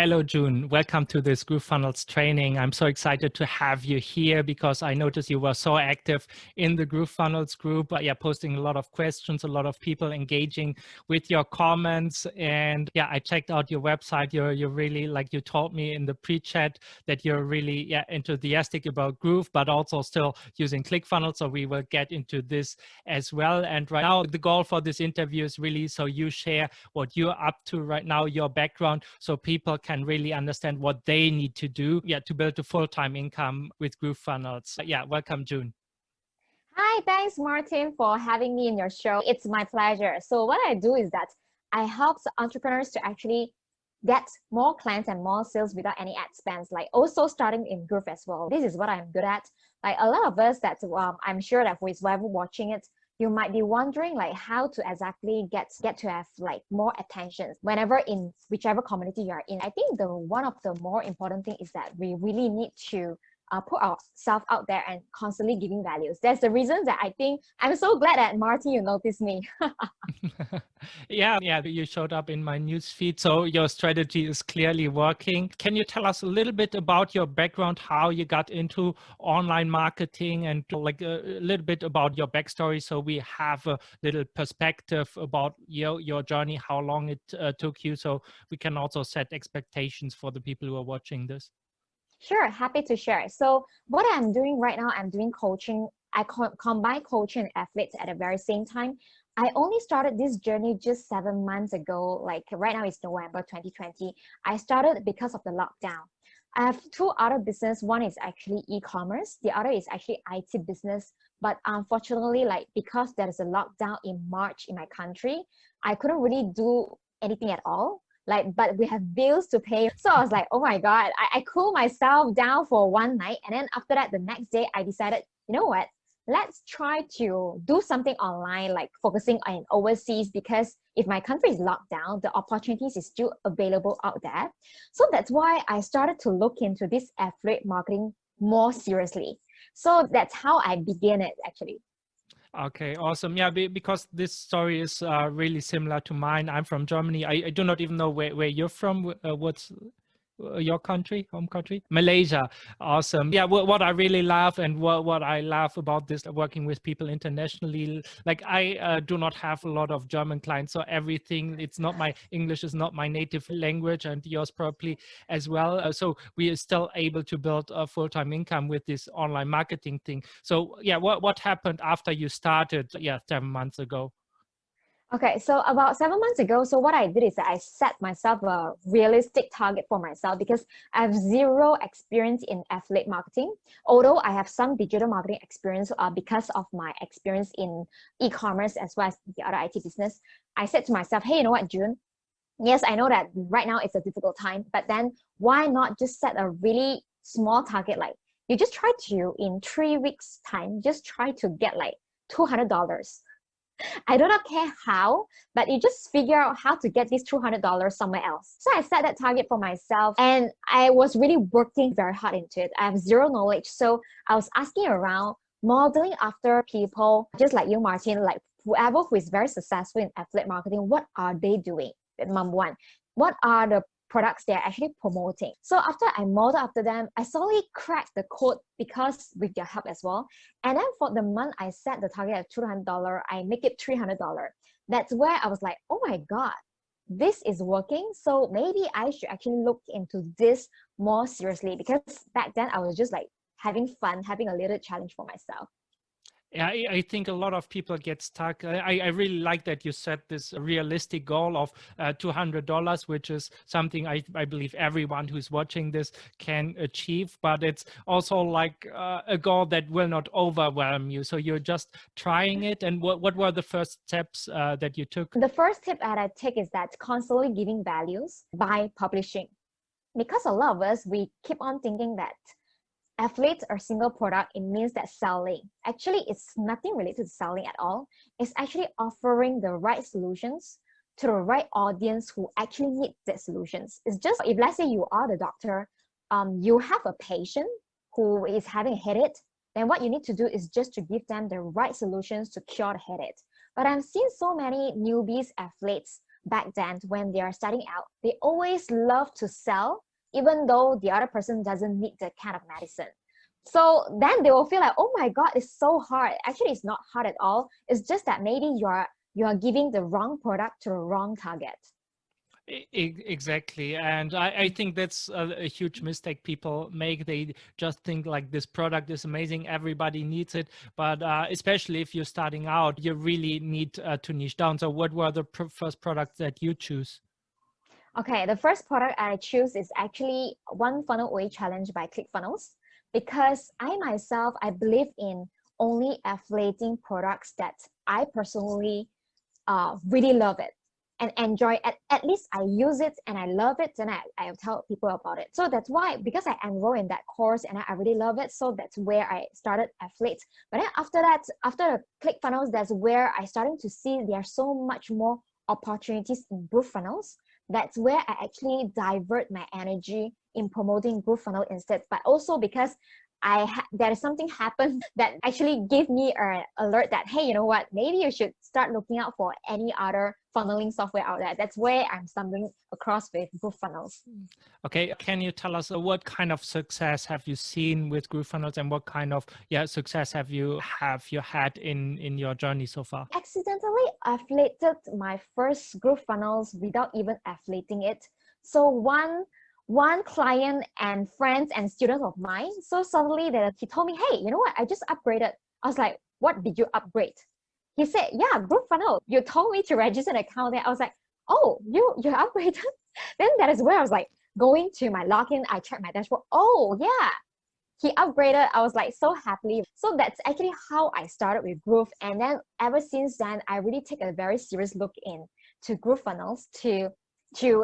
Hello, June. Welcome to this GrooveFunnels training. I'm so excited to have you here because I noticed you were so active in the GrooveFunnels group. Yeah, posting a lot of questions, a lot of people engaging with your comments. And yeah, I checked out your website. You're really, like you told me in the pre-chat, that you're really enthusiastic about Groove, but also still using ClickFunnels. So we will get into this as well. And right now, the goal for this interview is really so you share what you're up to right now, your background, so people can really understand what they need to do to build a full-time income with GrooveFunnels. Yeah, welcome, June. Hi, thanks, Martin, for having me in your show. It's my pleasure. So what I do is that I help entrepreneurs to actually get more clients and more sales without any ad spends, like also starting in Groove as well. This is what I'm good at. Like a lot of us that I'm sure that whoever watching it, you might be wondering like how to exactly get to have like more attention whenever in whichever community you are in. I think the one of the more important thing is that we really need to put ourselves out there and constantly giving values. That's the reason that I think I'm so glad that Martin, you noticed me. Yeah, you showed up in my news feed, so your strategy is clearly working. Can you tell us a little bit about your background, how you got into online marketing, and like a little bit about your backstory, so we have a little perspective about your journey, how long it took you, so we can also set expectations for the people who are watching this. Sure, happy to share. So what I'm doing right now, I'm doing coaching. I combine coaching and athletes at the very same time. I only started this journey just 7 months ago. Like right now it's November 2020. I started because of the lockdown. I have two other business. One is actually e-commerce. The other is actually IT business. But unfortunately, like because there is a lockdown in March in my country, I couldn't really do anything at all. Like, but we have bills to pay. So I was like, oh my God, I cooled myself down for one night. And then after that, the next day I decided, you know what? Let's try to do something online, like focusing on overseas, because if my country is locked down, the opportunities is still available out there. So that's why I started to look into this affiliate marketing more seriously. So that's how I began it actually. Okay, awesome. Yeah, because this story is really similar to mine. I'm from Germany. I do not even know where you're from. What's your country, home country? Malaysia. Awesome. Yeah, what I really love and what I love about this working with people internationally, like I do not have a lot of German clients, so everything, it's not my English is not my native language, and yours probably as well. So we are still able to build a full-time income with this online marketing thing. So yeah, what happened after you started 7 months ago? Okay, so about 7 months ago, so what I did is that I set myself a realistic target for myself because I have zero experience in affiliate marketing. Although I have some digital marketing experience because of my experience in e-commerce as well as the other IT business, I said to myself, hey, you know what, June? Yes, I know that right now it's a difficult time, but then why not just set a really small target? Like you just try to, in 3 weeks time, just try to get like $200. I do not care how, but you just figure out how to get this $200 somewhere else. So I set that target for myself and I was really working very hard into it. I have zero knowledge. So I was asking around, modeling after people just like you, Martin, like whoever who is very successful in affiliate marketing, what are they doing? Number one, what are the products they're actually promoting? So after I modeled after them, I slowly cracked the code because with their help as well. And then for the month, I set the target at $200. I make it $300. That's where I was like, oh my God, this is working. So maybe I should actually look into this more seriously because back then I was just like having fun, having a little challenge for myself. Yeah, I think a lot of people get stuck. I really like that you set this realistic goal of $200, which is something I believe everyone who's watching this can achieve. But it's also like a goal that will not overwhelm you. So you're just trying it. And what were the first steps that you took? The first tip that I take is that constantly giving values by publishing. Because a lot of us, we keep on thinking that affiliates are single product, it means that selling. Actually, it's nothing related to selling at all. It's actually offering the right solutions to the right audience who actually need the solutions. It's just if let's say you are the doctor, you have a patient who is having a headache, then what you need to do is just to give them the right solutions to cure the headache. But I've seen so many newbies affiliates back then when they are starting out, they always love to sell, even though the other person doesn't need the kind of medicine. So then they will feel like, oh my God, it's so hard. Actually, it's not hard at all. It's just that maybe you are giving the wrong product to the wrong target. Exactly. And I think that's a huge mistake people make. They just think like this product is amazing, everybody needs it. But especially if you're starting out, you really need to niche down. So what were the first products that you choose? Okay, the first product I choose is actually One Funnel Away Challenge by ClickFunnels, because I myself, I believe in only affiliating products that I personally really love it and enjoy it. At least I use it and I love it, and I tell people about it. So that's why, because I enroll in that course and I really love it, so that's where I started affiliate. But then after that, after ClickFunnels, that's where I starting to see there are so much more opportunities in GrooveFunnels. That's where I actually divert my energy in promoting GrooveFunnel instead. But also because there is something happened that actually gave me an alert that, hey, you know what, maybe you should start looking out for any other funneling software out there. That's where I'm stumbling across with GrooveFunnels. Okay, can you tell us what kind of success have you seen with GrooveFunnels, and what kind of success have you had in your journey so far? Accidentally affiliated my first GrooveFunnels without even affiliating it. So one client and friends and students of mine, so suddenly that he told me, hey, you know what, I just upgraded. I was like, what did you upgrade? He said, yeah, GrooveFunnels, you told me to register an account there. I was like, oh, you upgraded? Then that is where I was like, going to my login, I checked my dashboard. Oh yeah, he upgraded. I was like so happily. So that's actually how I started with Groove. And then ever since then, I really take a very serious look into GrooveFunnels to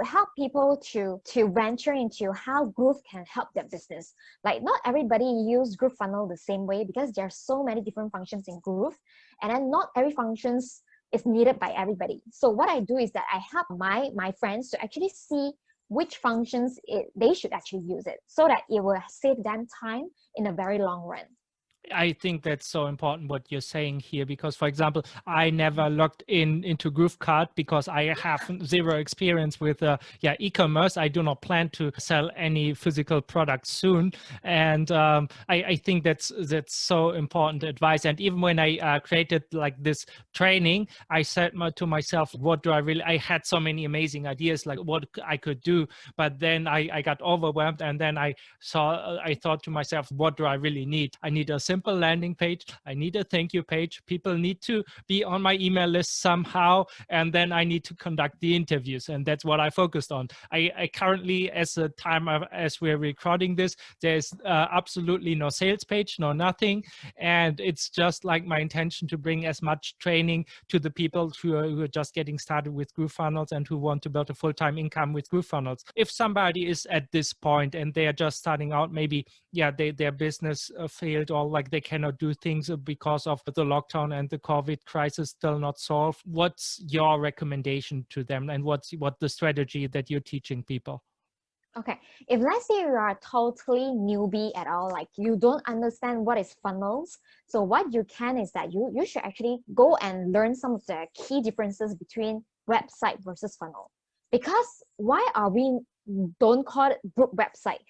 help people to venture into how Groove can help their business. Like not everybody use GrooveFunnel the same way, because there are so many different functions in Groove, and then not every functions is needed by everybody. So what I do is that I help my friends to actually see which functions they should actually use it, so that it will save them time in a very long run. I think that's so important what you're saying here, because for example, I never logged into GrooveCart because I have zero experience with e-commerce. I do not plan to sell any physical products soon, and I think that's so important advice. And even when I created like this training, I said to myself, what do I really? I had so many amazing ideas like what I could do, but then I got overwhelmed, and then I thought to myself, what do I really need? I need a simple landing page. I need a thank you page. People need to be on my email list somehow, and then I need to conduct the interviews, and that's what I focused on. I currently, as we're recording this, there's absolutely no sales page, no nothing, and it's just like my intention to bring as much training to the people who are just getting started with GrooveFunnels and who want to build a full-time income with GrooveFunnels. If somebody is at this point and they are just starting out, maybe their business failed, or like they cannot do things because of the lockdown and the COVID crisis still not solved, what's your recommendation to them, and what the strategy that you're teaching people? Okay, if let's say you are totally newbie at all, like you don't understand what is funnels, so what you can is that you should actually go and learn some of the key differences between website versus funnel. Because why are we don't call it group website,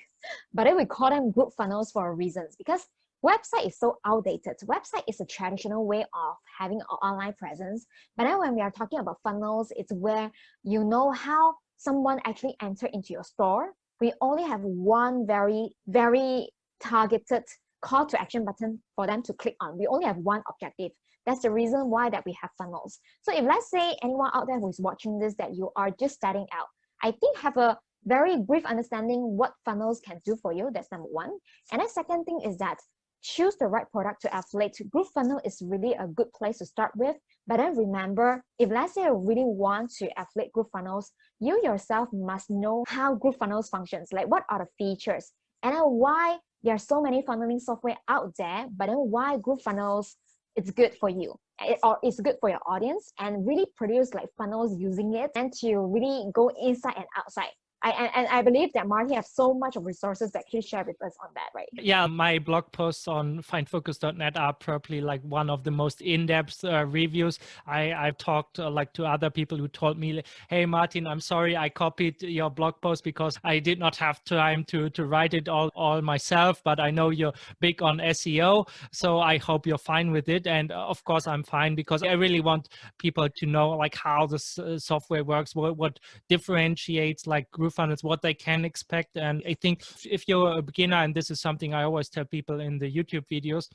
but then we call them GrooveFunnels for reasons? Because website is so outdated. Website is a traditional way of having an online presence, but then when we are talking about funnels, it's where you know how someone actually enter into your store. We only have one very, very targeted call to action button for them to click on. We only have one objective. That's the reason why that we have funnels. So if let's say anyone out there who is watching this, that you are just starting out, I think have a very brief understanding what funnels can do for you. That's number one. And the second thing is that choose the right product to affiliate. GrooveFunnel is really a good place to start with. But then remember, if let's say you really want to affiliate GrooveFunnels, you yourself must know how GrooveFunnels functions, like what are the features, and then why there are so many funneling software out there, but then why GrooveFunnels is good for you, or it's good for your audience, and really produce like funnels using it, and to really go inside and outside. And I believe that Marty has so much of resources that he shared with us on that, right? Yeah, my blog posts on findfocus.net are probably like one of the most in-depth reviews. I've talked like to other people who told me, hey, Martin, I'm sorry I copied your blog post because I did not have time to write it all myself, but I know you're big on SEO, so I hope you're fine with it. And of course, I'm fine because I really want people to know like how this software works, what differentiates like GrooveFunnels, what they can expect. And I think if you're a beginner, and this is something I always tell people in the YouTube videos,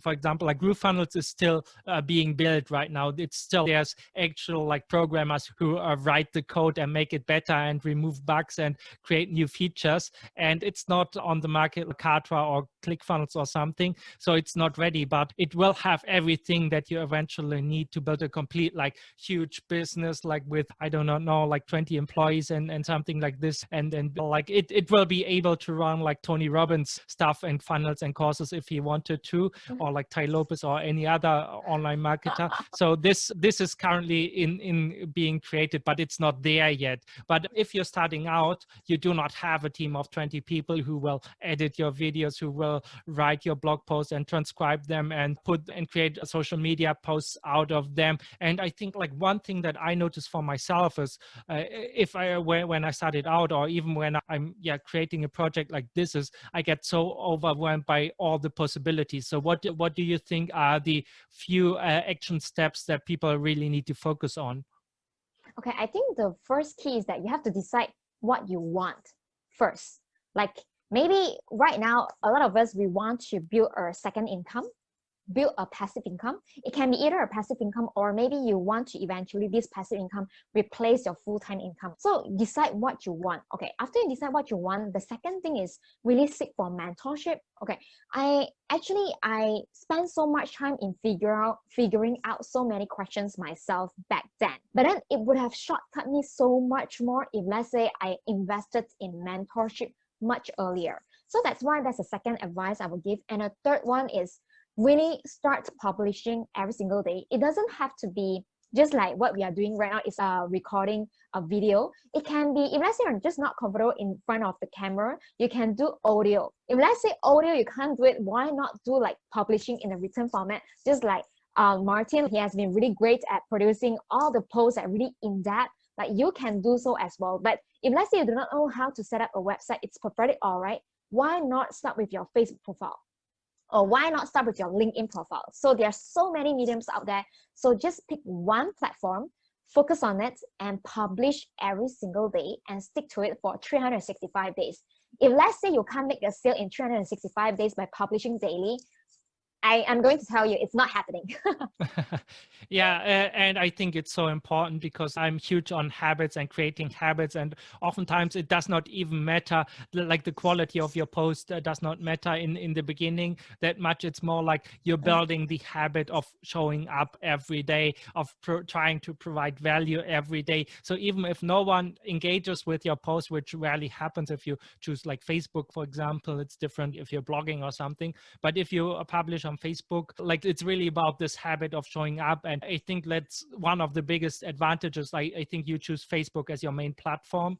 for example, like GrooveFunnels is still being built right now. It's still, there's actual like programmers who write the code and make it better and remove bugs and create new features. And it's not on the market like Kartra or ClickFunnels or something. So it's not ready, but it will have everything that you eventually need to build a complete like huge business, like with, I don't know, like 20 employees and something like this. And then like it will be able to run like Tony Robbins stuff and funnels and courses if he wanted to, or like Ty Lopez or any other online marketer. So this is currently in being created, but it's not there yet. But if you're starting out, you do not have a team of 20 people who will edit your videos, who will write your blog posts and transcribe them and create social media posts out of them. And I think like one thing that I noticed for myself is when I started out, or even when I'm creating a project like this, is I get so overwhelmed by all the possibilities. So what do you think are the few action steps that people really need to focus on? Okay, I think the first key is that you have to decide what you want first. Like maybe right now, a lot of us, we want to build a second income, build a passive income. It can be either a passive income, or maybe you want to eventually this passive income replace your full-time income. So decide what you want. Okay, after you decide what you want, the second thing is really seek for mentorship. Okay, I spent so much time in figuring out so many questions myself back then, but then it would have shortcut me so much more if, let's say, I invested in mentorship much earlier. So that's why that's the second advice I would give. And a third one is really start publishing every single day. It doesn't have to be just like what we are doing right now, is recording a video. It can be, if let's say you're just not comfortable in front of the camera, you can do audio. If let's say audio you can't do it, why not do like publishing in a written format? Just like Martin, he has been really great at producing all the posts that are really in depth. Like you can do so as well. But if let's say you do not know how to set up a website, it's perfectly all right. Why not start with your Facebook profile? Or why not start with your LinkedIn profile? So there are so many mediums out there. So just pick one platform, focus on it, and publish every single day and stick to it for 365 days. If let's say you can't make a sale in 365 days by publishing daily, I'm going to tell you it's not happening. And I think it's so important because I'm huge on habits and creating habits, and oftentimes it does not even matter, like the quality of your post does not matter in the beginning that much. It's more like you're building the habit of showing up every day, of trying to provide value every day. So even if no one engages with your post, which rarely happens if you choose like Facebook, for example, it's different if you're blogging or something. But if you publish on Facebook, like it's really about this habit of showing up. And I think that's one of the biggest advantages. I think you choose Facebook as your main platform.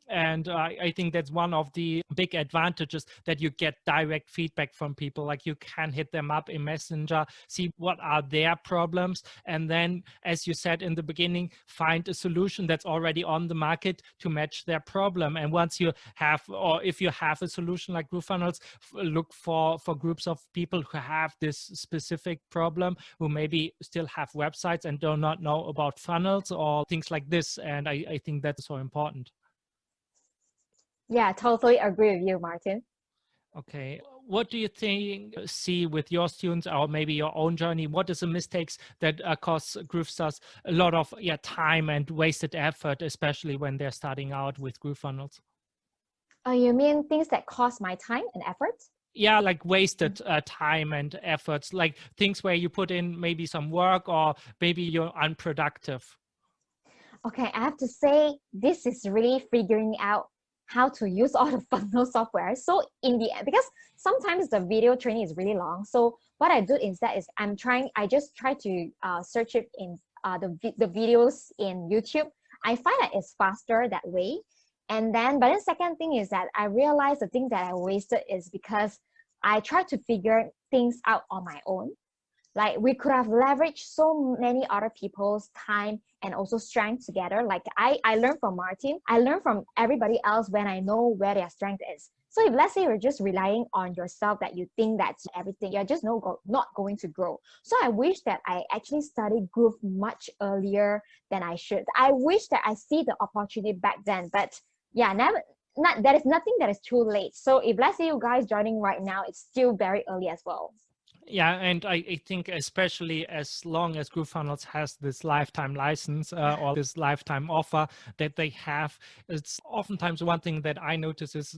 And I think that's one of the big advantages, that you get direct feedback from people. Like you can hit them up in Messenger, see what are their problems. And then, as you said in the beginning, find a solution that's already on the market to match their problem. And once you have, or if you have a solution like GrooveFunnels, look for groups of people who have this specific problem, who maybe still have websites and do not know about funnels or things like this. And I think that's so important. Yeah, totally agree with you, Martin. Okay. What do you see with your students, or maybe your own journey? What is the mistakes that cost GrooveStars a lot of time and wasted effort, especially when they're starting out with GrooveFunnels? You mean things that cost my time and effort? Yeah, like wasted time and efforts, like things where you put in maybe some work, or maybe you're unproductive. Okay, I have to say, this is really figuring out how to use all the funnel software. So in the end, because sometimes the video training is really long. So what I do instead is I just try to search it in the videos in YouTube. I find that it's faster that way. But then second thing is that I realized the thing that I wasted is because I tried to figure things out on my own. Like we could have leveraged so many other people's time and also strength together. Like I learned from Martin, I learned from everybody else when I know where their strength is. So if let's say you're just relying on yourself that you think that's everything, you're just not going to grow. So I wish that I actually studied Groove much earlier than I should. I wish that I see the opportunity back then, but yeah, there is nothing that is too late. So if let's say you guys joining right now, it's still very early as well. Yeah, and I think especially as long as GrooveFunnels has this lifetime license or this lifetime offer that they have, it's oftentimes one thing that I notice is,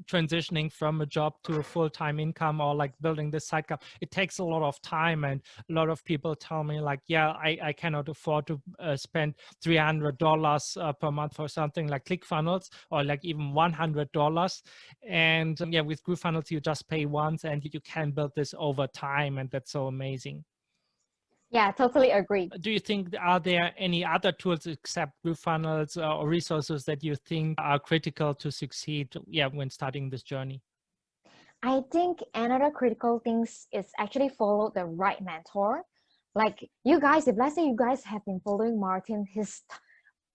transitioning from a job to a full-time income or like building this side income. It takes a lot of time, and a lot of people tell me like, I cannot afford to spend $300 per month for something like ClickFunnels or like even $100. And with GrooveFunnels, you just pay once and you can build this over time, and that's so amazing. Yeah, totally agree. Do you think, are there any other tools except GrooveFunnels or resources that you think are critical to succeed when starting this journey? I think another critical thing is actually follow the right mentor. Like you guys, if let's say you guys have been following Martin,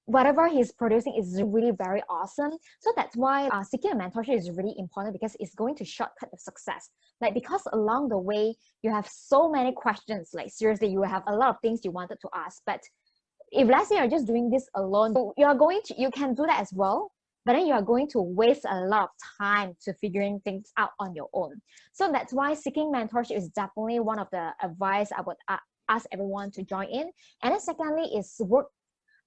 whatever he's producing is really very awesome. So that's why seeking a mentorship is really important, because it's going to shortcut the success. Like because along the way, you have so many questions, like seriously, you have a lot of things you wanted to ask. But if let's say you're just doing this alone, you can do that as well. But then you are going to waste a lot of time to figuring things out on your own. So that's why seeking mentorship is definitely one of the advice I would ask everyone to join in. And then secondly is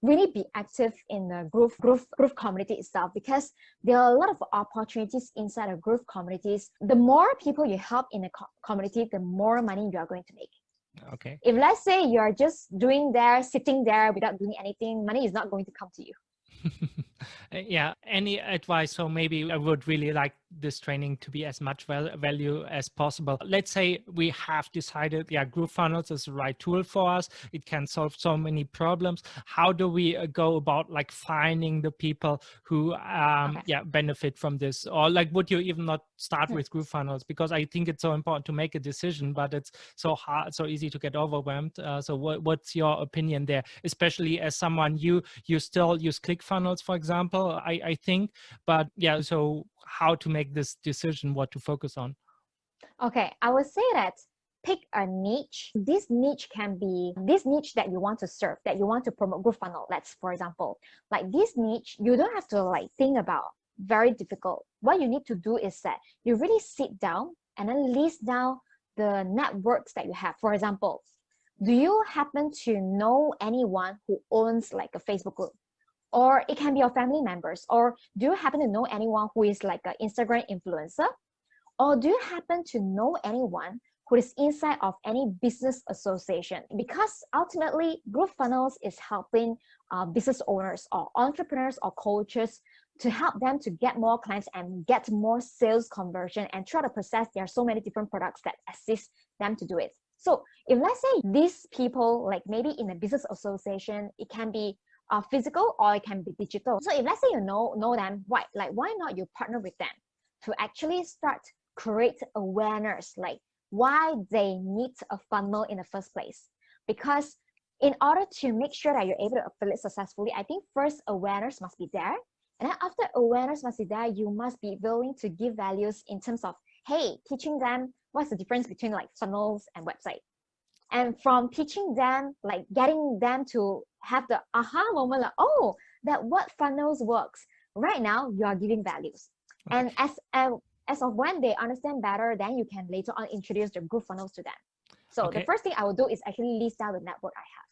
really be active in the Groove community itself, because there are a lot of opportunities inside of Groove communities. The more people you help in the community, the more money you are going to make. Okay. If let's say you are just sitting there without doing anything, money is not going to come to you. Yeah, any advice? So maybe I would really like this training to be as much value as possible. Let's say we have decided, GrooveFunnels is the right tool for us. It can solve so many problems. How do we go about like finding the people who benefit from this? Or like, would you even not start with GrooveFunnels? Because I think it's so important to make a decision, but it's so hard, so easy to get overwhelmed. So what's your opinion there? Especially as someone, you still use ClickFunnels, for example, I think, but so how to make this decision, what to focus on? Okay, I would say that pick a niche. This niche can be this niche that you want to serve, that you want to promote GrooveFunnels. Let's, for example, like this niche, you don't have to like think about very difficult. What you need to do is that you really sit down and then list down the networks that you have. For example, do you happen to know anyone who owns like a Facebook group? Or it can be your family members. Or do you happen to know anyone who is like an Instagram influencer? Or do you happen to know anyone who is inside of any business association? Because ultimately, GrooveFunnels is helping business owners or entrepreneurs or coaches to help them to get more clients and get more sales conversion. And throughout the process, there are so many different products that assist them to do it. So if let's say these people, like maybe in a business association, it can be physical or it can be digital. So if let's say you know them, why not you partner with them to actually start create awareness, like why they need a funnel in the first place? Because in order to make sure that you're able to affiliate successfully, I think first awareness must be there. And then after awareness must be there, you must be willing to give values in terms of, hey, teaching them what's the difference between like funnels and website. And from teaching them, like getting them to have the aha moment, like, oh, that what funnels works. Right now, you are giving values. Okay. And as of when they understand better, then you can later on introduce the GrooveFunnels to them. So the first thing I will do is actually list out the network I have.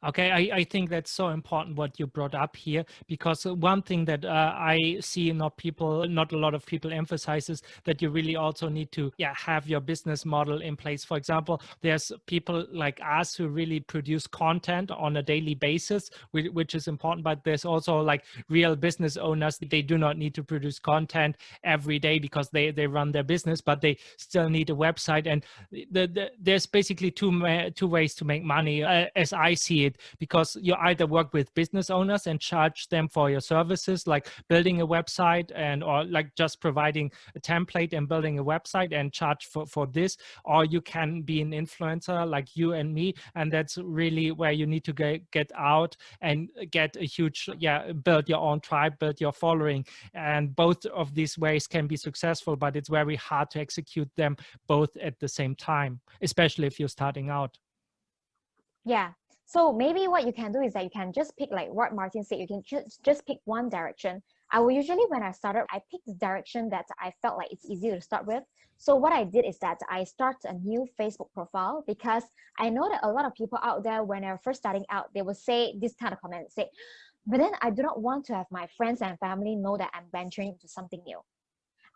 Okay, I think that's so important what you brought up here, because one thing that I see not a lot of people emphasizes that you really also need to have your business model in place. For example, there's people like us who really produce content on a daily basis, which is important, but there's also like real business owners. They do not need to produce content every day because they run their business, but they still need a website. And there's basically two ways to make money as I see it. it, because you either work with business owners and charge them for your services, like building a website or like just providing a template and building a website and charge for this, or you can be an influencer like you and me, and that's really where you need to get out and get a huge, build your own tribe, build your following. And both of these ways can be successful, but it's very hard to execute them both at the same time, especially if you're starting out. Yeah. So maybe what you can do is that you can just pick, like what Martin said, you can just pick one direction. I will usually, when I started, I picked the direction that I felt like it's easy to start with. So what I did is that I started a new Facebook profile, because I know that a lot of people out there, when they're first starting out, they will say this kind of comment, say, but then I do not want to have my friends and family know that I'm venturing into something new.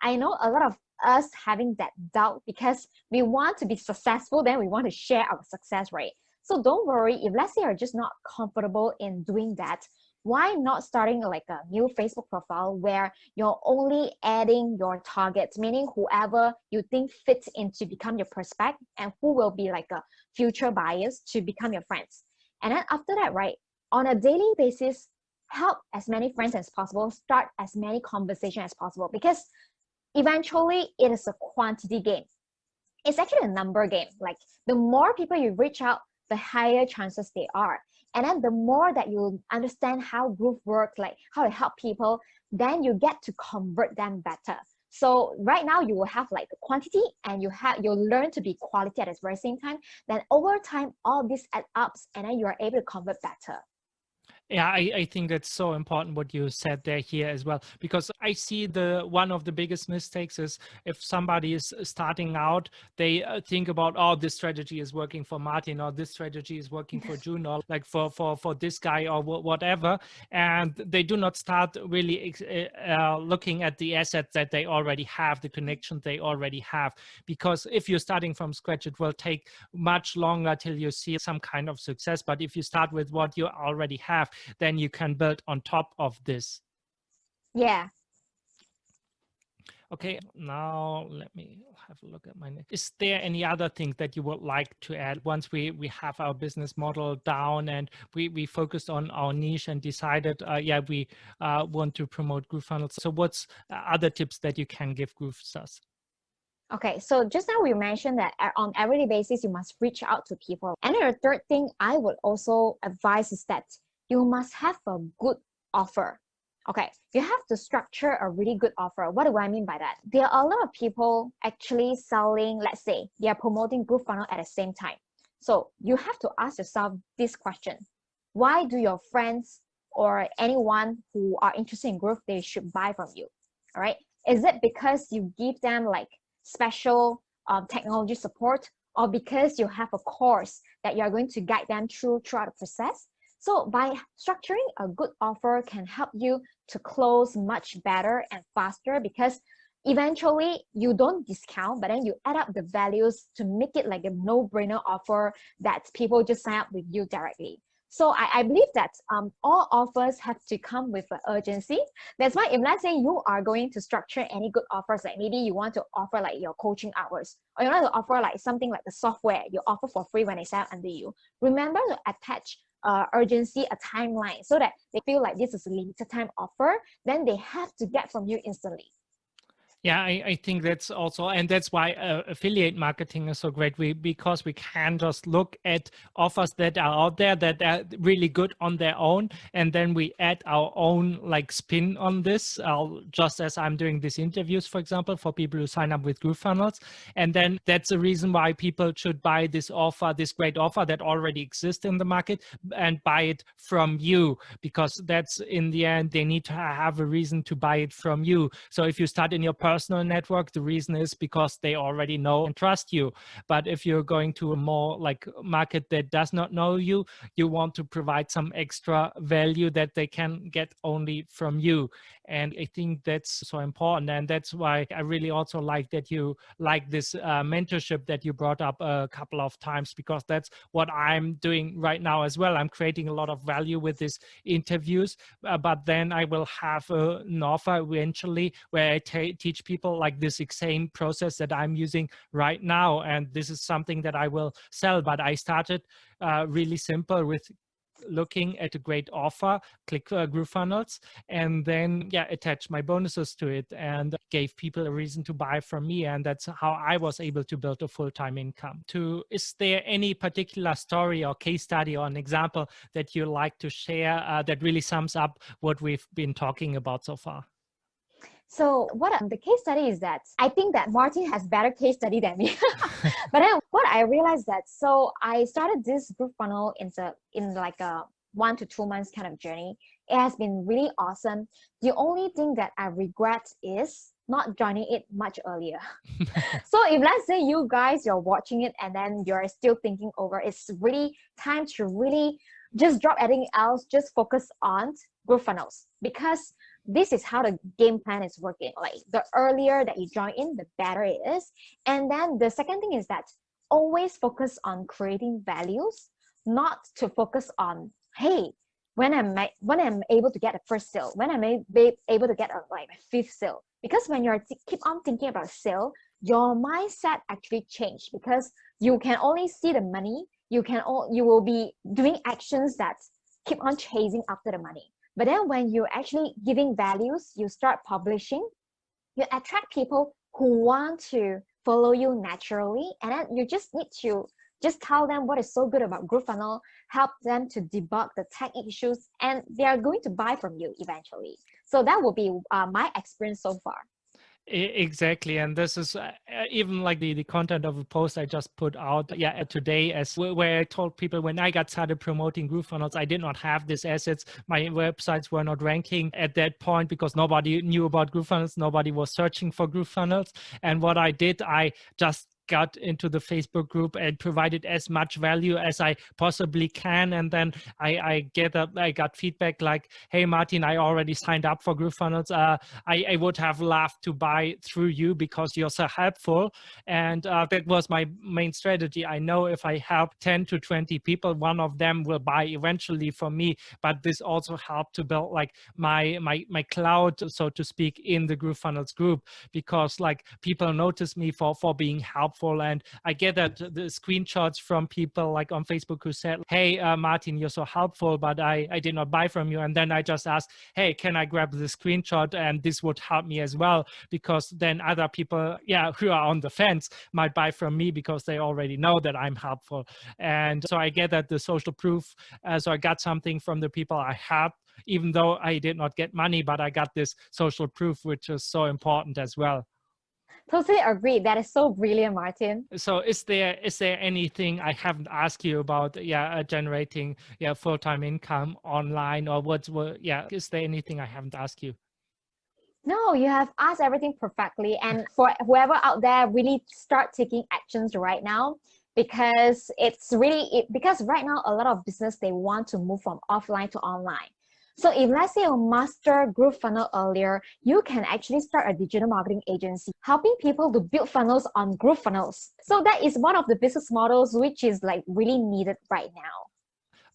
I know a lot of us having that doubt, because we want to be successful, then we want to share our success, right? So don't worry, if let's say you're just not comfortable in doing that, why not starting like a new Facebook profile where you're only adding your targets, meaning whoever you think fits into become your prospect and who will be like a future buyers to become your friends. And then after that, right, on a daily basis, help as many friends as possible, start as many conversations as possible, because eventually it is a quantity game. It's actually a number game. Like the more people you reach out, the higher chances they are. And then the more that you understand how Groove works, like how to help people, then you get to convert them better. So right now you will have like the quantity, and you'll learn to be quality at the very same time. Then over time, all this adds up, and then you are able to convert better. Yeah, I think that's so important what you said there here as well, because I see one of the biggest mistakes is if somebody is starting out, they think about, oh, this strategy is working for Martin, or this strategy is working for June, or like for this guy, or whatever, and they do not start really looking at the assets that they already have, the connections they already have. Because if you're starting from scratch, it will take much longer till you see some kind of success. But if you start with what you already have, then you can build on top of this. Yeah. Okay, now let me have a look at my next. Is there any other thing that you would like to add once we have our business model down and we focused on our niche and decided, we want to promote GrooveFunnels? So what's other tips that you can give Groovesters? Okay, so just now we mentioned that on everyday basis, you must reach out to people. And then the third thing I would also advise is that you must have a good offer. Okay, you have to structure a really good offer. What do I mean by that? There are a lot of people actually selling, let's say, they are promoting GrooveFunnels at the same time. So you have to ask yourself this question. Why do your friends or anyone who are interested in Groove, they should buy from you? All right. Is it because you give them like special technology support, or because you have a course that you're going to guide them throughout the process? So by structuring a good offer can help you to close much better and faster, because eventually you don't discount, but then you add up the values to make it like a no-brainer offer that people just sign up with you directly. So I believe that all offers have to come with an urgency. That's why if let's say you are going to structure any good offers, like maybe you want to offer like your coaching hours, or you want to offer like something like the software you offer for free when they sign up under you, remember to attach urgency, a timeline, so that they feel like this is a limited time offer, then they have to get from you instantly. Yeah, I think that's also, and that's why affiliate marketing is so great. Because we can just look at offers that are out there that are really good on their own, and then we add our own like spin on this. Just as I'm doing these interviews, for example, for people who sign up with GrooveFunnels, and then that's the reason why people should buy this offer, this great offer that already exists in the market, and buy it from you, because that's in the end they need to have a reason to buy it from you. So if you start in your personal network, the reason is because they already know and trust you. But if you're going to a more like market that does not know you, you want to provide some extra value that they can get only from you. And I think that's so important. And that's why I really also like that you like this mentorship that you brought up a couple of times, because that's what I'm doing right now as well. I'm creating a lot of value with these interviews, but then I will have an offer eventually where I teach people like this same process that I'm using right now. And this is something that I will sell. But I started really simple with looking at a great offer, click GrooveFunnels, and then attach my bonuses to it and gave people a reason to buy from me. And that's how I was able to build a full-time income. Is there any particular story or case study or an example that you like to share that really sums up what we've been talking about so far? So the case study is that I think that Martin has better case study than me. But then what I realized that, so I started this GrooveFunnel in like a 1 to 2 months kind of journey. It has been really awesome. The only thing that I regret is not joining it much earlier. So if let's say you guys, you're watching it and then you're still thinking over, it's really time to really just drop everything else, just focus on GrooveFunnels, because this is how the game plan is working. Like the earlier that you join in, the better it is. And then the second thing is that always focus on creating values, not to focus on, hey, when I'm able to get a first sale, when I'm able to get a fifth sale. Because when you're keep on thinking about sale, your mindset actually change, because you can only see the money. You will be doing actions that keep on chasing after the money. But then when you're actually giving values, you start publishing, you attract people who want to follow you naturally. And then you just need to just tell them what is so good about GrooveFunnel, help them to debug the tech issues, and they are going to buy from you eventually. So that will be my experience so far. Exactly. And this is even like the content of a post I just put out today, as where I told people when I got started promoting GrooveFunnels, I did not have these assets. My websites were not ranking at that point because nobody knew about GrooveFunnels. Nobody was searching for GrooveFunnels. And what I did, I just got into the Facebook group and provided as much value as I possibly can. And then I got feedback like, hey, Martin, I already signed up for GrooveFunnels. I would have loved to buy through you because you're so helpful. And that was my main strategy. I know if I help 10 to 20 people, one of them will buy eventually from me. But this also helped to build like my cloud, so to speak, in the GrooveFunnels group, because like people notice me for being helpful. And I get that the screenshots from people like on Facebook who said, hey, Martin, you're so helpful, but I did not buy from you. And then I just asked, hey, can I grab the screenshot? And this would help me as well, because then other people, who are on the fence might buy from me because they already know that I'm helpful. And so I get that the social proof. So I got something from the people I helped, even though I did not get money, but I got this social proof, which is so important as well. Totally agree. That is so brilliant, Martin. So is there anything I haven't asked you about generating full-time income online, or is there anything I haven't asked you? No, you have asked everything perfectly. And for whoever out there, really start taking actions right now, because because right now a lot of business, they want to move from offline to online. So if let's say you master GrooveFunnel earlier, you can actually start a digital marketing agency, helping people to build funnels on GrooveFunnels. So that is one of the business models which is like really needed right now.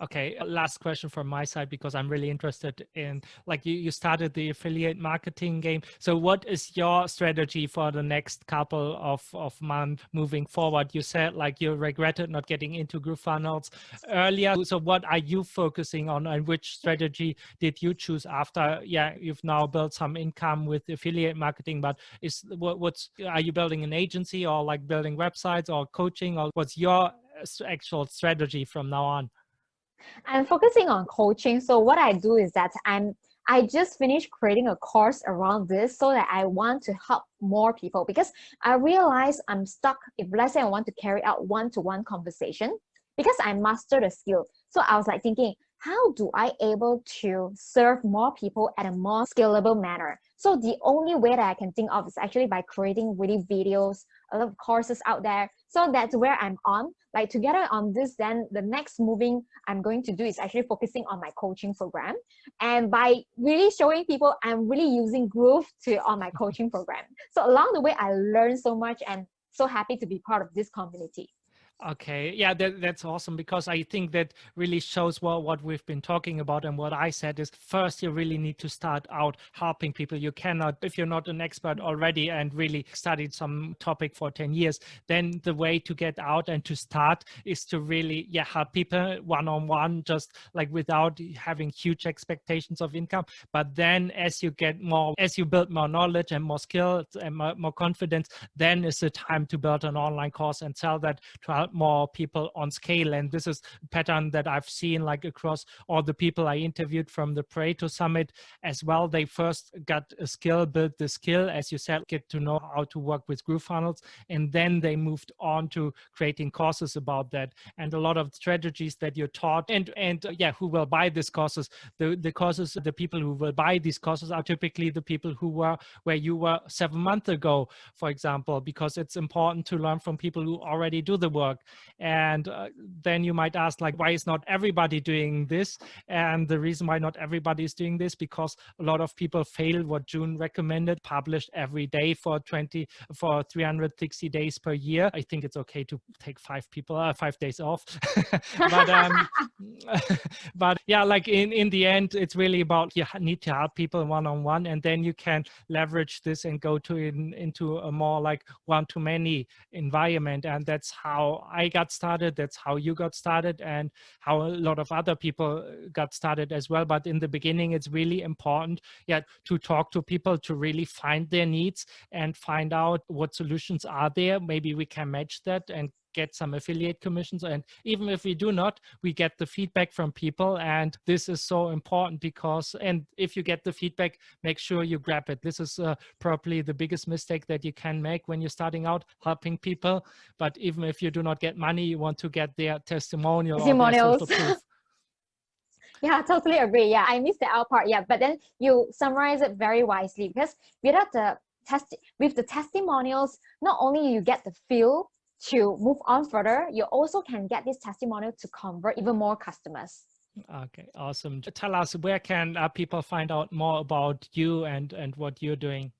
Okay, last question from my side, because I'm really interested in, like, you started the affiliate marketing game. So what is your strategy for the next couple of months moving forward? You said like you regretted not getting into GrooveFunnels earlier. So what are you focusing on, and which strategy did you choose after you've now built some income with affiliate marketing? But are you building an agency, or like building websites or coaching, or what's your actual strategy from now on? I'm focusing on coaching. So what I do is that I just finished creating a course around this, so that I want to help more people, because I realize I'm stuck. If let's say I want to carry out one-to-one conversation, because I mastered the skill. So I was like thinking, how do I able to serve more people at a more scalable manner? So the only way that I can think of is actually by creating really videos, a lot of courses out there. So that's where I'm on. Like together on this, then the next moving I'm going to do is actually focusing on my coaching program. And by really showing people I'm really using Groove on my coaching program. So along the way, I learned so much, and so happy to be part of this community. Okay, yeah, that's awesome, because I think that really shows what we've been talking about. And what I said is, first, you really need to start out helping people. You cannot, if you're not an expert already and really studied some topic for 10 years, then the way to get out and to start is to really, help people one-on-one, just like without having huge expectations of income. But then as you build more knowledge and more skills and more confidence, then is the time to build an online course and sell that to help more people on scale. And this is a pattern that I've seen like across all the people I interviewed from the Pareto Summit as well. They first got a skill, built the skill, as you said, get to know how to work with GrooveFunnels, and then they moved on to creating courses about that. And a lot of strategies that you're taught, and who will buy these courses, the people who will buy these courses are typically the people who were where you were 7 months ago, for example, because it's important to learn from people who already do the work. And then you might ask, like, why is not everybody doing this? And the reason why not everybody is doing this, because a lot of people fail what June recommended, published every day for 360 days per year. I think it's okay to take 5 days off. but but yeah, like in the end, it's really about, you need to help people one-on-one, and then you can leverage this and go into a more like one-to-many environment. And that's how I got started. That's how you got started, and how a lot of other people got started as well. But in the beginning, it's really important, to talk to people, to really find their needs and find out what solutions are there. Maybe we can match that and get some affiliate commissions. And even if we do not, we get the feedback from people. And this is so important, because, and if you get the feedback, make sure you grab it. This is probably the biggest mistake that you can make when you're starting out helping people. But even if you do not get money, you want to get their testimonial or their social proof. Yeah, I totally agree. Yeah, I missed the out part. Yeah, but then you summarize it very wisely, because without with the testimonials, not only you get the feel to move on further, you also can get this testimonial to convert even more customers. Okay, awesome. Tell us, where can people find out more about you and what you're doing?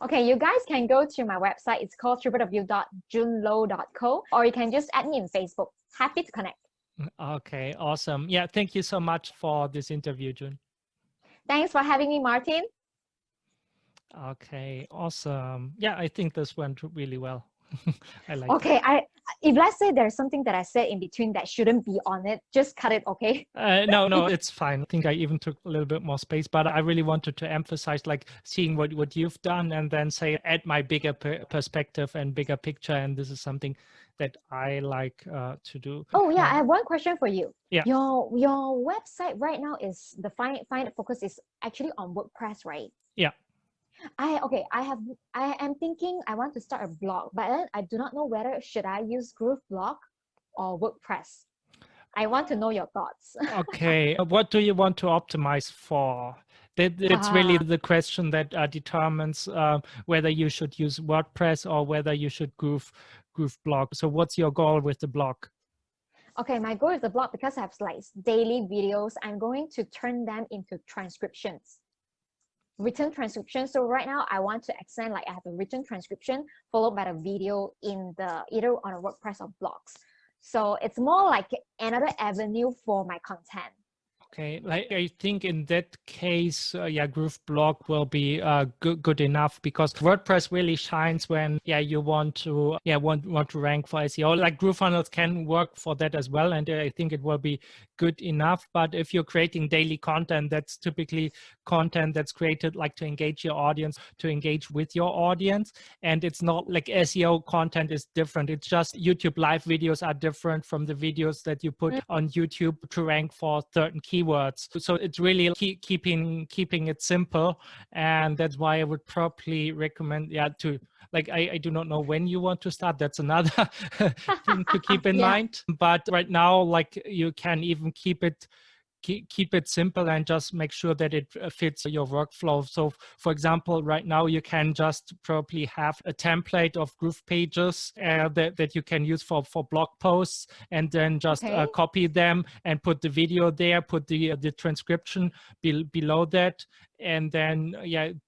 Okay, you guys can go to my website. It's called www.junlo.co, or you can just add me in Facebook. Happy to connect. Okay, awesome. Yeah, thank you so much for this interview, June. Thanks for having me, Martin. Okay, awesome. Yeah, I think this went really well. I like okay, if let's say there's something that I said in between that shouldn't be on it, just cut it, okay? No, it's fine. I think I even took a little bit more space, but I really wanted to emphasize, like, seeing what you've done, and then say, add my bigger perspective and bigger picture. And this is something that I like to do. Oh yeah, I have one question for you. Yeah. Your website right now is the Find It focus is actually on WordPress, right? Yeah. I am thinking I want to start a blog, but then I do not know whether should I use Groove blog or WordPress. I want to know your thoughts. Okay, what do you want to optimize for? It's really the question that determines whether you should use WordPress or whether you should Groove blog. So what's your goal with the blog? Okay, my goal is the blog, because I have like daily videos, I'm going to turn them into transcriptions. Written transcription. So right now I want to extend, like, I have a written transcription followed by the video in the either on a WordPress or blogs. So it's more like another avenue for my content. Okay, like, I think in that case, Groove blog will be good enough, because WordPress really shines when you want to want to rank for SEO. Like, GrooveFunnels can work for that as well, and I think it will be good enough. But if you're creating daily content, that's typically content that's created like to engage your audience, to engage with your audience, and it's not like SEO content is different. It's just YouTube live videos are different from the videos that you put on YouTube to rank for certain keywords. So it's really keeping it simple, and that's why I would probably recommend to, like, I do not know when you want to start. That's another thing to keep in mind. But right now, like, you can even keep it simple and just make sure that it fits your workflow. So for example, right now you can just probably have a template of Groove pages that you can use for blog posts, and then just copy them and put the video there, put the transcription below that, and then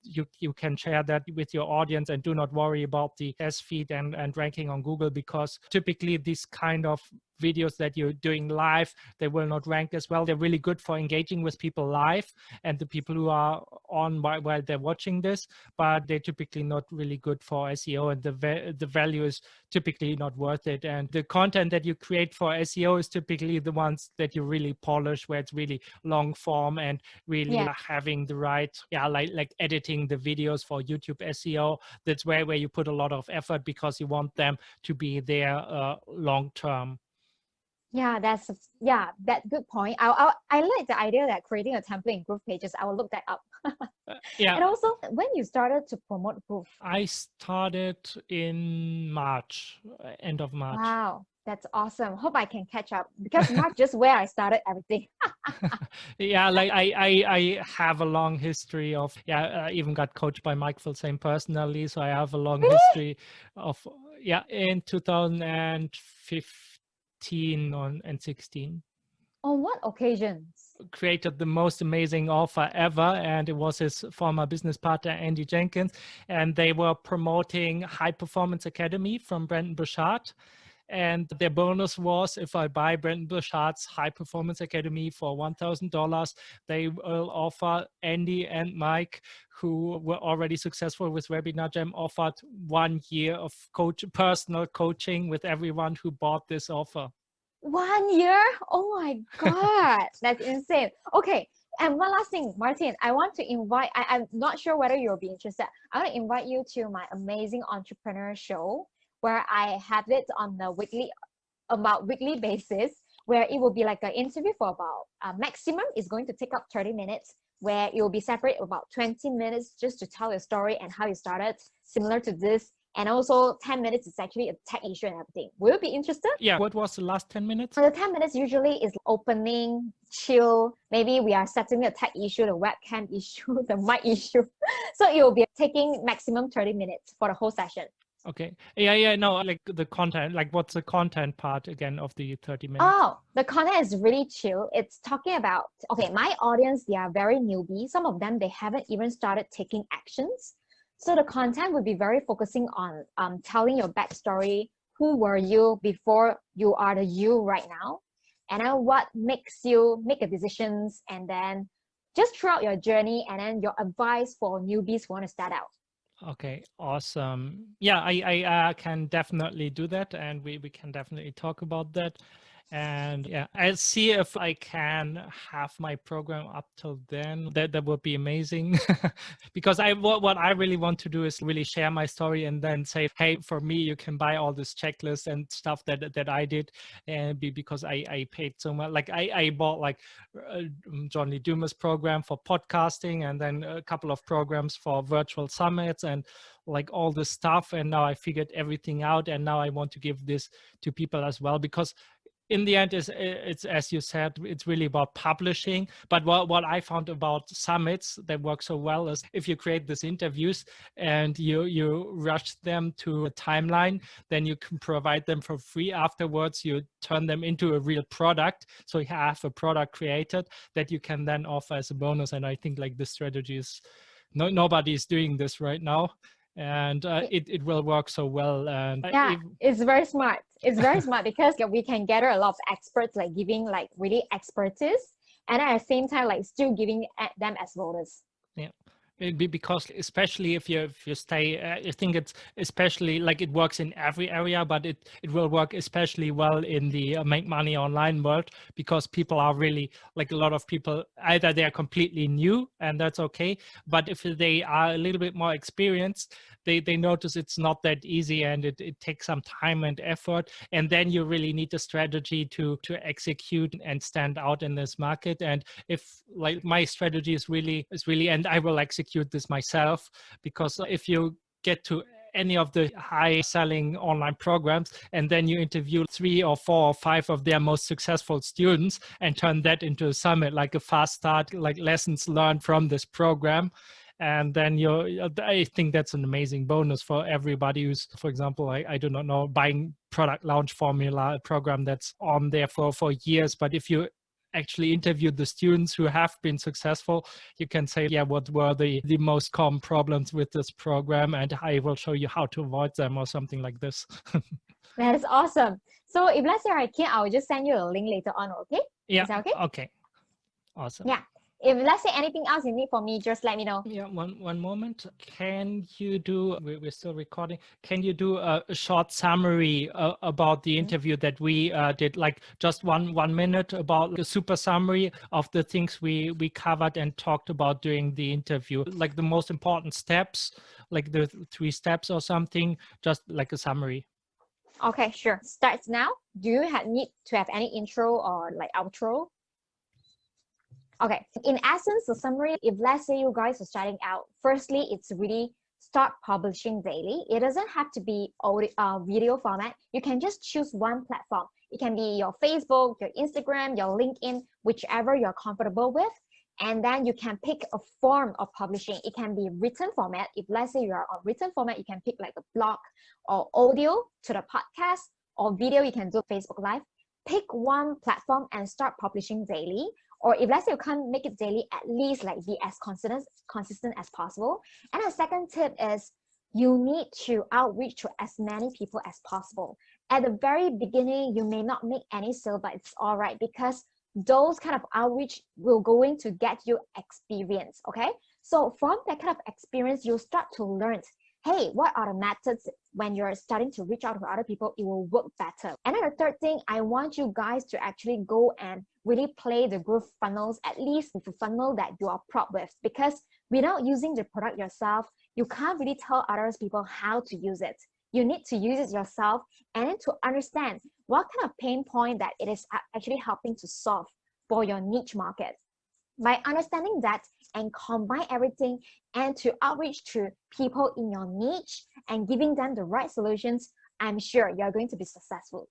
you can share that with your audience, and do not worry about the S feed and ranking on Google, because typically these kind of videos that you're doing live, they will not rank as well. They're really good for engaging with people live and the people who are on while they're watching this, but they're typically not really good for SEO, and the value is typically not worth it. And the content that you create for SEO is typically the ones that you really polish, where it's really long form and really having the right, like editing the videos for YouTube SEO. That's where you put a lot of effort, because you want them to be there long term. Yeah, that good point. I like the idea that creating a template in Groove Pages. I will look that up. And also, when you started to promote Groove? I started in March, end of March. Wow, that's awesome. Hope I can catch up, because March is where I started everything. Like I have a long history of, I even got coached by Mike Filsaime personally. So I have a long history of, in 2015 and 16. On what occasions? Created the most amazing offer ever, and it was his former business partner Andy Jenkins, and they were promoting High Performance Academy from Brendon Burchard. And their bonus was, if I buy Brendon Burchard's High Performance Academy for $1,000, they will offer Andy and Mike, who were already successful with Webinar Jam, offered 1 year of personal coaching with everyone who bought this offer. 1 year? Oh my God, that's insane. Okay, and one last thing, Martin, I want to invite, I'm not sure whether you'll be interested. I want to invite you to my amazing entrepreneur show, where I have it on the weekly basis, where it will be like an interview for about, maximum is going to take up 30 minutes, where it will be separate about 20 minutes just to tell your story and how you started, similar to this. And also 10 minutes is actually a tech issue and everything. Will you be interested? Yeah. What was the last 10 minutes? So the 10 minutes usually is opening, chill. Maybe we are settling the tech issue, the webcam issue, the mic issue. So it will be taking maximum 30 minutes for the whole session. Okay. No, like the content, like what's the content part again of the 30 minutes? Oh, the content is really chill. It's talking about, okay, my audience, they are very newbie. Some of them, they haven't even started taking actions. So the content would be very focusing on telling your backstory. Who were you before you are the you right now? And then what makes you make a decisions, and then just throughout your journey, and then your advice for newbies who want to start out. Okay, awesome. Yeah, I can definitely do that, and we can definitely talk about that. And I'll see if I can have my program up till then. That would be amazing. Because what I really want to do is really share my story, and then say, hey, for me, you can buy all this checklist and stuff that I did, and because I paid so much. Like I bought like John Lee Dumas program for podcasting, and then a couple of programs for virtual summits, and like all this stuff. And now I figured everything out, and now I want to give this to people as well, because in the end, it's as you said, it's really about publishing. But what I found about summits that work so well is if you create these interviews and you rush them to a timeline, then you can provide them for free afterwards. You turn them into a real product, so you have a product created that you can then offer as a bonus. And I think like this strategy is nobody is doing this right now. And it will work so well. And it's very smart. It's very smart, because we can gather a lot of experts, like giving like really expertise, and at the same time like still giving them as bonus. Because especially if you stay, I think it's especially like it works in every area, but it will work especially well in the make money online world, because people are really, like a lot of people, either they are completely new, and that's okay, but if they are a little bit more experienced, they notice it's not that easy, and it takes some time and effort, and then you really need a strategy to execute and stand out in this market. And if like my strategy is really, and I will execute this myself, because if you get to any of the high selling online programs and then you interview 3 or 4 or 5 of their most successful students and turn that into a summit, like a fast start, like lessons learned from this program, and then I think that's an amazing bonus for everybody who's, for example, I do not know, buying product launch formula, a program that's on there for years. But if you actually interviewed the students who have been successful, you can say, yeah, what were the most common problems with this program, and I will show you how to avoid them or something like this. That is awesome. So if let's say you're keen, I will just send you a link later on, okay? Yeah. Is that okay? Okay. Awesome. Yeah. If let's say anything else you need from me, just let me know. Yeah, one moment. Can you do, we're still recording, can you do a short summary about the interview that we did, like just one minute, about a super summary of the things we covered and talked about during the interview, like the most important steps, like the 3 steps or something, just like a summary. Okay, sure. Starts now. Do you need to have any intro or like outro? Okay, in essence, the summary, if let's say you guys are starting out, firstly, it's really start publishing daily. It doesn't have to be audio, video format. You can just choose one platform. It can be your Facebook, your Instagram, your LinkedIn, whichever you're comfortable with. And then you can pick a form of publishing. It can be written format. If let's say you are on written format, you can pick like a blog or audio to the podcast, or video, you can do Facebook Live. Pick one platform and start publishing daily. Or if let's say you can't make it daily, at least like be as consistent as possible. And the second tip is you need to outreach to as many people as possible. At the very beginning, you may not make any sale, but it's all right, because those kind of outreach will going to get you experience. Okay, so from that kind of experience, you'll start to learn, hey, what are the methods when you're starting to reach out to other people, it will work better. And then the third thing, I want you guys to actually go and really play the GrooveFunnels, at least with a funnel that you are proud with, because without using the product yourself, you can't really tell other people how to use it. You need to use it yourself and then to understand what kind of pain point that it is actually helping to solve for your niche market. By understanding that and combine everything and to outreach to people in your niche and giving them the right solutions, I'm sure you're going to be successful.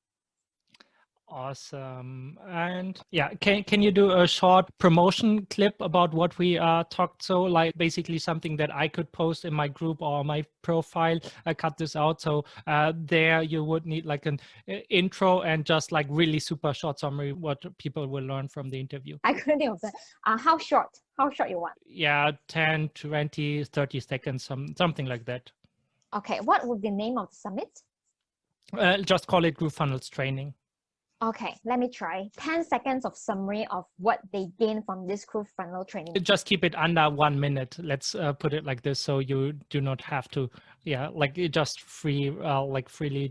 Awesome. And yeah, can you do a short promotion clip about what we talked? So like basically something that I could post in my group or my profile. I cut this out. So there you would need like an intro and just like really super short summary, what people will learn from the interview. I couldn't think of that. How short you want? Yeah, 10, 20, 30 seconds, something like that. Okay, what would the name of the summit? Just call it GrooveFunnels training. Okay, let me try. 10 seconds of summary of what they gain from this GrooveFunnel training. Just keep it under 1 minute. Let's put it like this, so you do not have to, like just freely.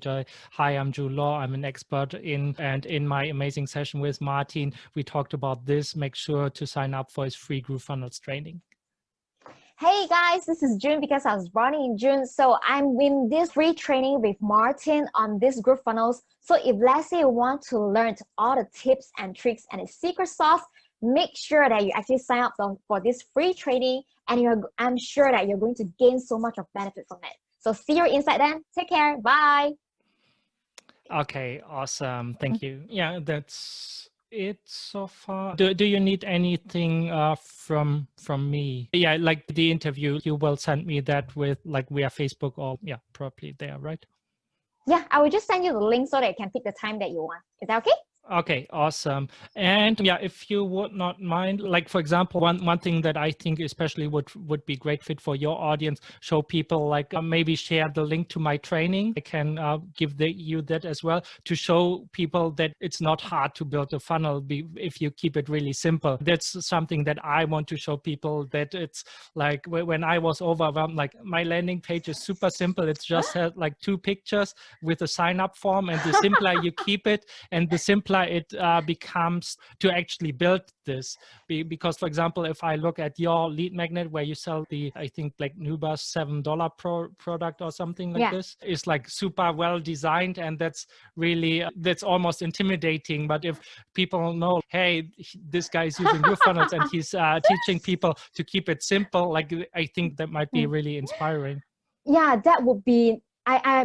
Hi, I'm Ju Law. I'm an expert in my amazing session with Martin, we talked about this. Make sure to sign up for his free GrooveFunnels training. Hey guys, this is June, because I was born in June. So I'm in this free training with Martin on this GrooveFunnels. So if let's say you want to learn all the tips and tricks and the secret sauce, make sure that you actually sign up for this free training, and I'm sure that you're going to gain so much of benefit from it. So see you inside then. Take care. Bye. Okay, awesome. Thank you. Yeah, that's it so far. Do you need anything from me? Yeah, like the interview, you will send me that with like via Facebook, or probably there, right? Yeah, I will just send you the link so that you can pick the time that you want. Is that okay? Okay, awesome. And if you would not mind, like for example, one thing that I think especially would be great fit for your audience, show people like maybe share the link to my training. I can give you that as well, to show people that it's not hard to build a funnel if you keep it really simple. That's something that I want to show people, that it's like when I was overwhelmed, like my landing page is super simple. It's just had like 2 pictures with a sign up form, and the simpler you keep it, and the simpler it becomes to actually build this. Because for example, if I look at your lead magnet where you sell the, I think like newbie $7 product or something like this, it's like super well designed, and that's almost intimidating. But if people know, hey, this guy is using GrooveFunnels and he's teaching people to keep it simple, like I think that might be really inspiring. Yeah, that would be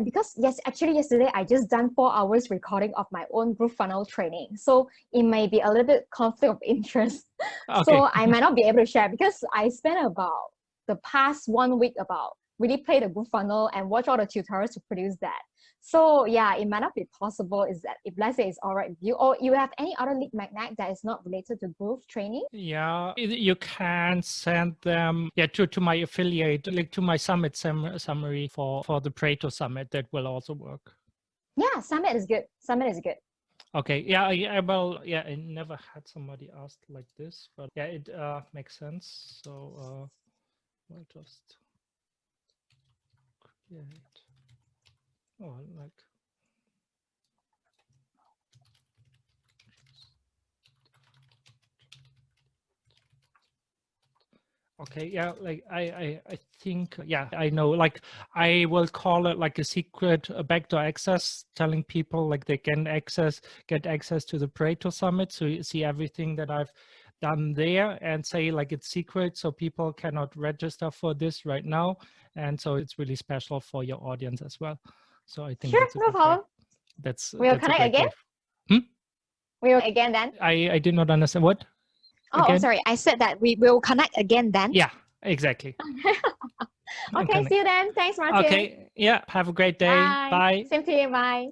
because yesterday I just done 4 hours recording of my own GrooveFunnel training, so it may be a little bit conflict of interest. Okay. So I might not be able to share, because I spent about the past 1 week about really play the GrooveFunnel and watch all the tutorials to produce that. So yeah, it might not be possible is that if let's say it's all right with you, or you have any other lead magnet that is not related to Groove training. Yeah, you can send them to my affiliate, like to my summit summary for the Pareto Summit. That will also work. Yeah, Summit is good. Summit is good. Okay, yeah, I never had somebody ask like this, but yeah, it makes sense. So we'll just create, like, okay, yeah, like I think, yeah, I know, like I will call it like a secret backdoor access, telling people like they can get access to the Pareto Summit. So you see everything that I've done there, and say like it's secret, so people cannot register for this right now. And so it's really special for your audience as well. So I think Sure, that's a no good way. problem. We'll That's connect a great again. way. We'll again then. I did not understand what. Oh, sorry. I said that we will connect again then. Yeah, exactly. Okay, see you then. Thanks, Martin. Okay, yeah, have a great day. Bye. Bye. Same to you. Bye.